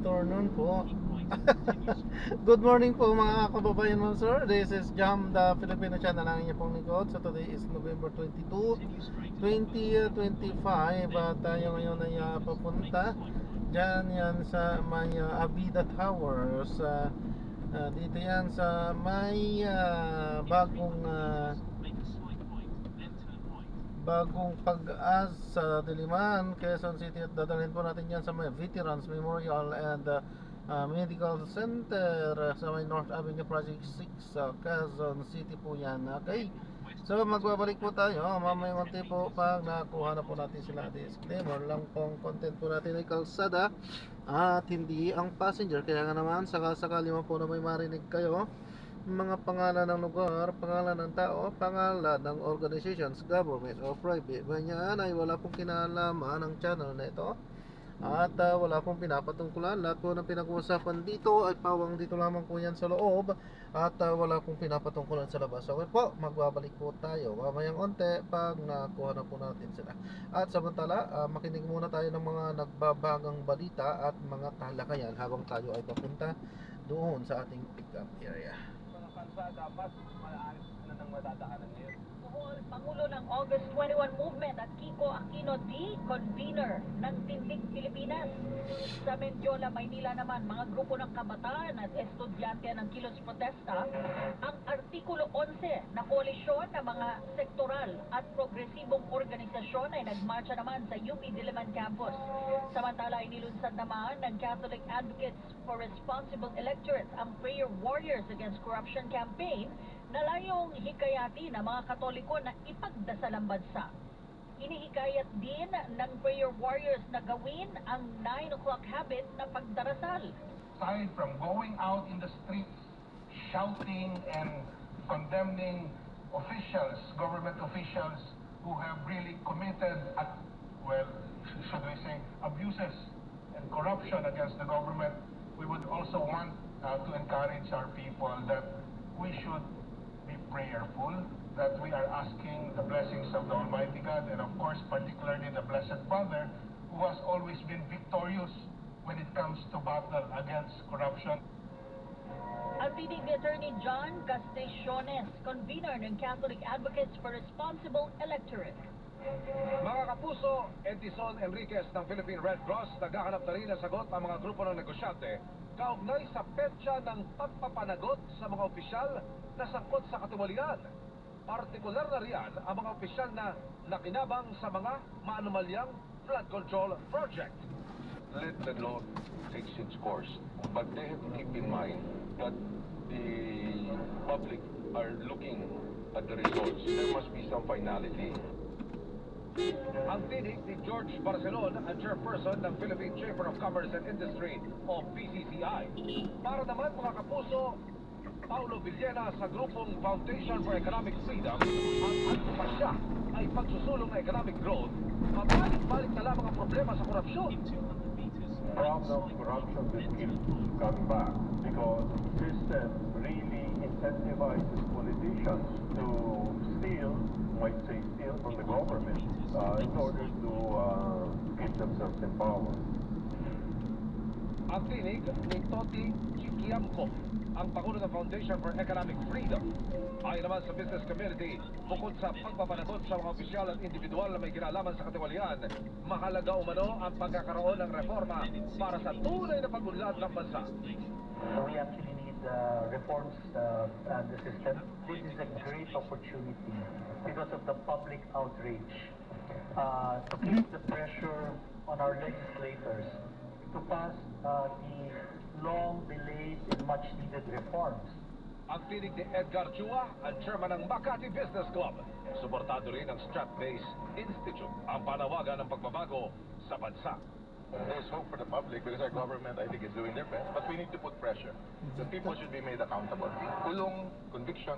Afternoon po. Good morning po mga kababayan mo sir. This is Jam, the Filipino channel ng inyong pong lingkod. So today is November 22, 2025. At tayo ngayon ay papunta dyan yan sa may Avida Towers. Dito yan sa may bagong pag-as sa Diliman, Quezon City, at dadalhin po natin yan sa may Veterans Memorial and Medical Center sa may North Avenue Project 6 sa Quezon City po yan. Okay, so magbabalik po tayo mamayang konti po pag nakuha na po natin sila. Disclaimer lang pong content po natin ay kalsada at hindi ang passenger, kaya nga naman sakali mo po na may marinig kayo mga pangalan ng lugar, pangalan ng tao, pangalan ng organizations, government o private, ganyan ay wala pong kinalaman ng channel na ito. At wala pong pinapatungkulan. Lahat po ng pinag-uusapan dito ay pawang dito lamang po yan sa loob. At wala pong pinapatungkulan sa labas. Okay po, magbabalik po tayo mamayang onte pag nakuha na po natin sila. At samantala, makinig muna tayo ng mga nagbabagang balita at mga talakayan habang tayo ay papunta doon sa ating pick-up area. Dapat maaaring na ng madadaanan ngayon. Pangulo ng August 21 Movement at Kiko Aquino D, convener ng Tindig Pilipinas. Sa Mendiola, Maynila naman, mga grupo ng kabataan at estudyante ng Kilos Protesta, ang Artikulo 11 na koalisyon ng mga sektoral at progresibong organisasyon ay nagmarcha naman sa UP Diliman Campus. Samantala, inilunsad naman ng Catholic Advocates for Responsible Electorate ang Prayer Warriors Against Corruption campaign na layong hikayatin ang mga Katoliko na ipagdasal ang bansa. Inihikayat din ng Prayer Warriors na gawin ang 9 o'clock habit na pagdarasal. Aside from going out in the streets, shouting and condemning officials, government officials who have really committed, should we say, abuses and corruption against the government, we would also want to encourage our people that we should be prayerful, that we are asking the blessings of the Almighty God, and of course particularly the Blessed Father, who has always been victorious when it comes to battle against corruption. Ang tinig ni Attorney John Castaciones, convener ng Catholic Advocates for Responsible Electorate. Mga kapuso, Edison Enriquez ng Philippine Red Cross naghahanap na rin ng sagot ang mga grupo ng negosyante kaugnay sa petsa ng pagpapanagot sa mga opisyal na sangkot sa katiwalian. Partikular na riyan ang mga opisyal na nakinabang sa mga maanumalyang flood control project. Let the law take its course, but they have to keep in mind that the public are looking at the results. There must be some finality. Ang tinig ni George Barcelon, ang chairperson ng Philippine Chamber of Commerce and Industry o PCCI. Para naman mga kapuso, Paulo Villena sa grupong Foundation for Economic Freedom, ang agpasya ay pagsusulong ng economic growth, mabalik-balik na lamang ang problema sa korupsyon. Problem of corruption will keep coming back because system really incentivizes politicians to steal, might say steal from the government in order to keep themselves in power. Ang tinig ni Toti Chiquiamco, ang Pangulo ng Foundation for Economic Freedom. Ayon naman sa business community, bukod sa pagpapanagot sa mga opisyal at individual na may kinalaman sa katiwalian, mahalaga umano ang pagkakaroon ng reforma para sa tunay na pag-unlad ng bansa. So we actually need reforms in the system. This is a great opportunity because of the public outrage to keep the pressure on our legislators to pass the long-delayed and much-needed reforms. Ang tinig ni Edgar Chua, ang chairman ng Makati Business Club. Suportado rin ng Strat-Based Institute ang panawagan ng pagbabago sa bansa. There's hope for the public because our government, I think, is doing their best, but we need to put pressure. The people should be made accountable. Kulong, conviction,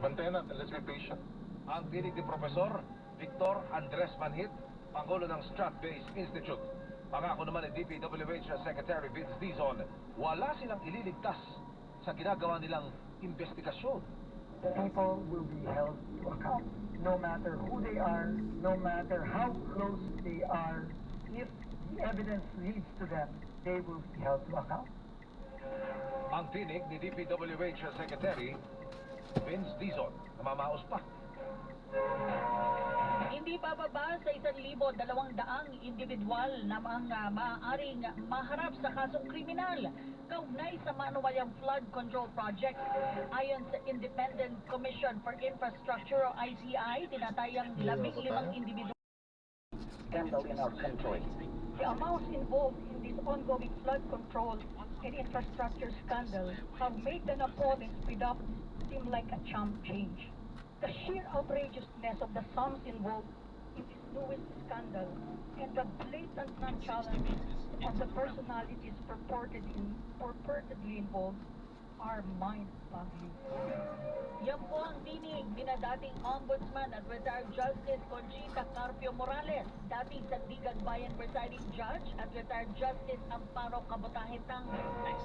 bantayan natin, let's be patient. Ang tinig ni Profesor Victor Andres Manhit, Pangulo ng Strat-Based Institute. Pangako naman ni DPWH Secretary Vince Dizon, wala silang ililigtas sa ginagawa nilang investigasyon. People will be held to account, no matter who they are, no matter how close they are. If the evidence leads to them, they will be held to account. Ang tinig ni DPWH Secretary Vince Dizon, namamaos pa. Hindi bababa sa 1,200 individual na mga maaaring maharap sa kasong kriminal kaugnay sa manuwalyang flood control project. Ayon sa Independent Commission for Infrastructure o ICI, tinatayang 15 individual Scandal in our country. The amounts involved in this ongoing flood control and infrastructure scandal have made the Napoleons without seem like a chump change. The sheer outrageousness of the sums involved in this newest scandal and the blatant nonchalance of the personalities purportedly involved are mind-boggling. Yan po ang tinig ni na dating Ombudsman at retired Justice Conchita Carpio Morales, dating Sandigan Bayan Presiding Judge at retired Justice Amparo Cabotahitang.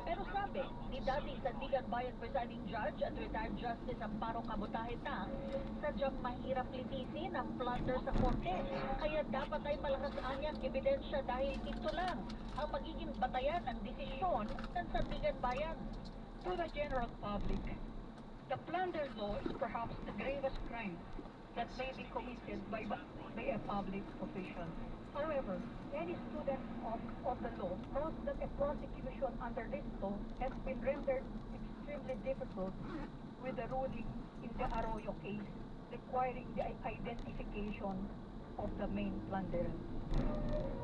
Pero sabi ni dating Sandigan Bayan Presiding Judge at retired Justice Amparo Cabotahitang, sadyang mahirap litisin ang plunder sa korte, kaya dapat ay malakas anyang ebidensya dahil ito lang ang magiging batayan ng desisyon ng Sandigan Bayan. To the general public, the plunder law is perhaps the gravest crime that may be committed by a public official. However, any student of the law knows that a prosecution under this law has been rendered extremely difficult with the ruling in the Arroyo case requiring the identification of the main plunderer.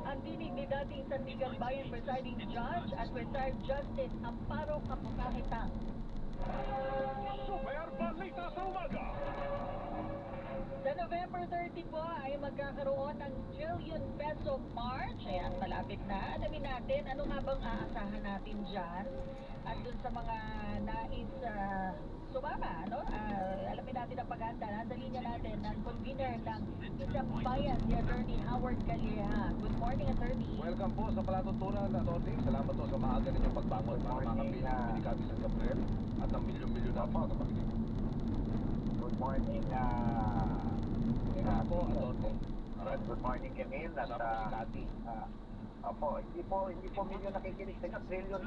Ang tinig ni dating Sandigan Bayan Presiding Judge at retired Justice Amparo Cabotahitang. Super Balita sa Umaga! Sa November 30 po ay magkakaroon ng Trillion Peso March. Ayan, malapit na. Alamin natin ano nga bang aasahan natin dyan. At dun sa mga nais sumama, no? Alamin natin ang paghanda. Nasa linya natin ang convener ng Isang Bayan, si Attorney Howard Calleja. Good morning, Attorney. Welcome po sa palatuntunan, Atty. Salamat po sa maaga ninyong pagbangon para makapili ng Pinicati San Gabriel at ang milyon-milyon na mga kapakinig. Good morning, Po, Atty. good morning, Camille. At, Sa Pinicati. Opo, hindi po milyon nakikinig sa trillion.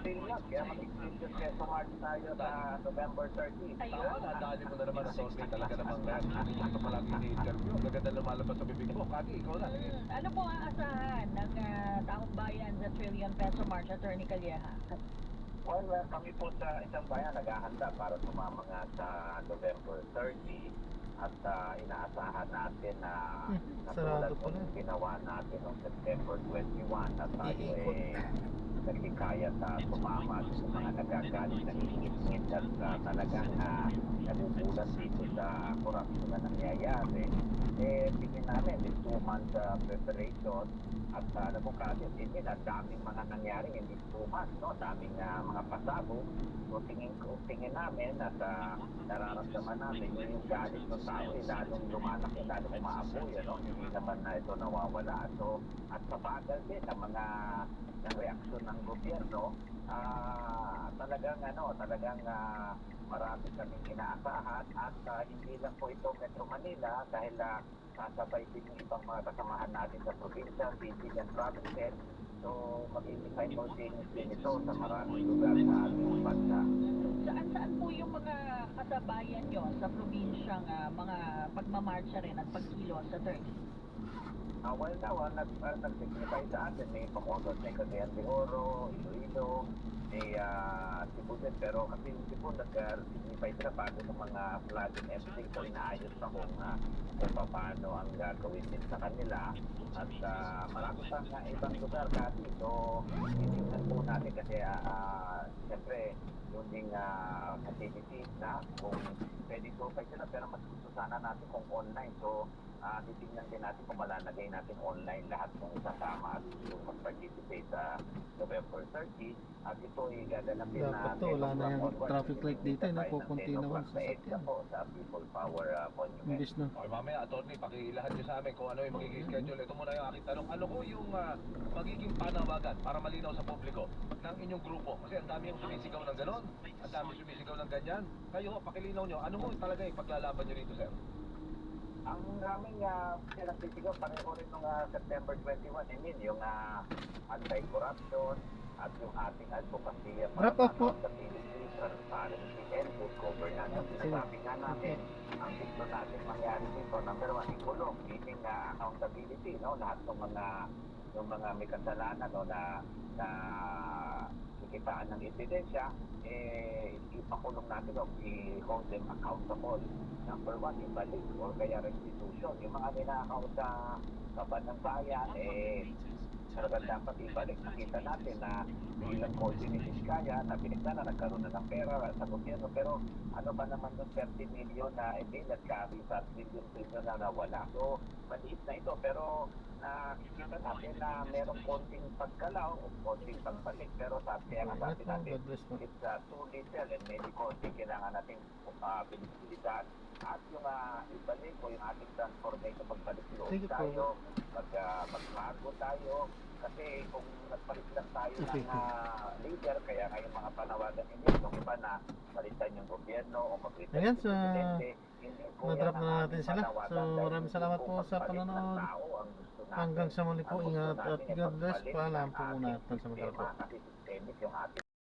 Kaya mag-trillion peso march tayo sa November 30. Ayun. Nadali mo na naman, Atty. Talaga namang ito palagi ni-interview. Maganda lumalabas sa bibig mo. Kati, ikaw na. Ano po ang aasahan ng taong bayan sa Trillion Peso March, Attorney Calleja? Well, kami po sa Isang Bayan naghahanda para sumama nga sa November 30 at inaasahan natin na Sarado katulad pala. ng ginawa natin noong September 21 na tayo nagkikaya sa sumama sa mga nagagalit na hingit-ngit at talagang nagugulat dito sa korupsyon na nangyayari. Tingin namin, this 2-month preparation at alam mo kasi, ang daming mga nangyari in these 2 months, no? Daming mga pasabog. So tingin namin at nararamdaman namin yung galit ng tao lalong lumalaki, lalong umaapoy, no? Hindi naman na ito nawawala. So, at sa bagal din ng mga ng reaksyon ng gobyerno, talagang marami kaming inaasahan at hindi lang po ito Metro Manila dahil kasabay din yung ibang mga kasamahan natin sa probinsya, cities and provinces. So, mag-invite mo din ito sa maraming lugar sa ating bansa. Saan po yung mga kasabayan nyo sa probinsyang mga pagmamarcha rin at pagkilos, Attorney? Well, now, nag-signify sa atin, may Bacolod, may Cagayan de Oro, Iloilo, may Cebu din, pero kasi yung Cebu nag-signify sila bago sa mga flood and everything, so inaayos pa kung paano ang gagawin din sa kanila. At marami pang ibang lugar kasi, so tinignan po natin kasi siyempre, yung ding facilities na kung pwede to pa sila, pero mas gusto sana natin kung online. So, titignan din natin kung malalagay natin online lahat ng sasama at yung mag-participate sa November 30. At ito ay gaganapin Dapat to, wala na yung traffic light dito, no? Kukunti naman sa sasakyan. Sa People Power Monument. Imbis na. Okay, mamaya, Atty. Pakilahat nyo sa amin kung ano yung magiging schedule. Ito muna yung aking tanong. Ano ko yung magiging panawagan para malinaw sa publiko ng inyong grupo? Kasi ang dami yung sumisigaw ng ganon, ang dami sumisigaw ng ganyan. Kayo, pakilinaw nyo, ano mo talaga yung paglalaban nyo rito, sir? Ang raming pinagsisigaw, pareho rin nung September 21, yung anti-corruption, at yung ating advocacy Wrap up po. sa Philippines, transparency and good governance. Sinasabi nga natin, ang gusto natin mangyari dito, number one, ikulong, meaning accountability, no? Lahat ng mga may kasalanan, no, na kikitaan ng ebidensya, ipakulong natin o i-hold them accountable. Number one, ibalik or kaya restitution. Yung mga ninakaw sa kaban ng bayan, talagang dapat ibalik. Nakita natin na bilang Korte ni Vizcaya, nabilis na nagkaroon na ng pera sa gobyerno. Pero ano ba naman yung 30 million na hindi nagkari sa trillion na nawala? So, maliit na ito. Pero nakikita natin na merong konting pagkalaw o konting pagbalik. Pero sabi natin, it's too little and maybe konting kailangan natin pinipilitan. At yung ibalik o yung ating transformation, magbalik loob tayo, magbago tayo. Kasi kung nagpalit lang tayo ng leader, kaya ngayong mga panawagan ninyo, yung iba na palitan yung gobyerno o maglitan Ayan, yung presidente, hindi po yan na-drop ang na natin sila. panawagan So, dahil maraming salamat hindi po sa magpalit ng panonood. tao ang gusto natin. Hanggang sa muli po, Ang gusto ingat at natin ay God bless. magpalit Paalam ng po muna ating at sa mga sistema, kasi systemic yung ating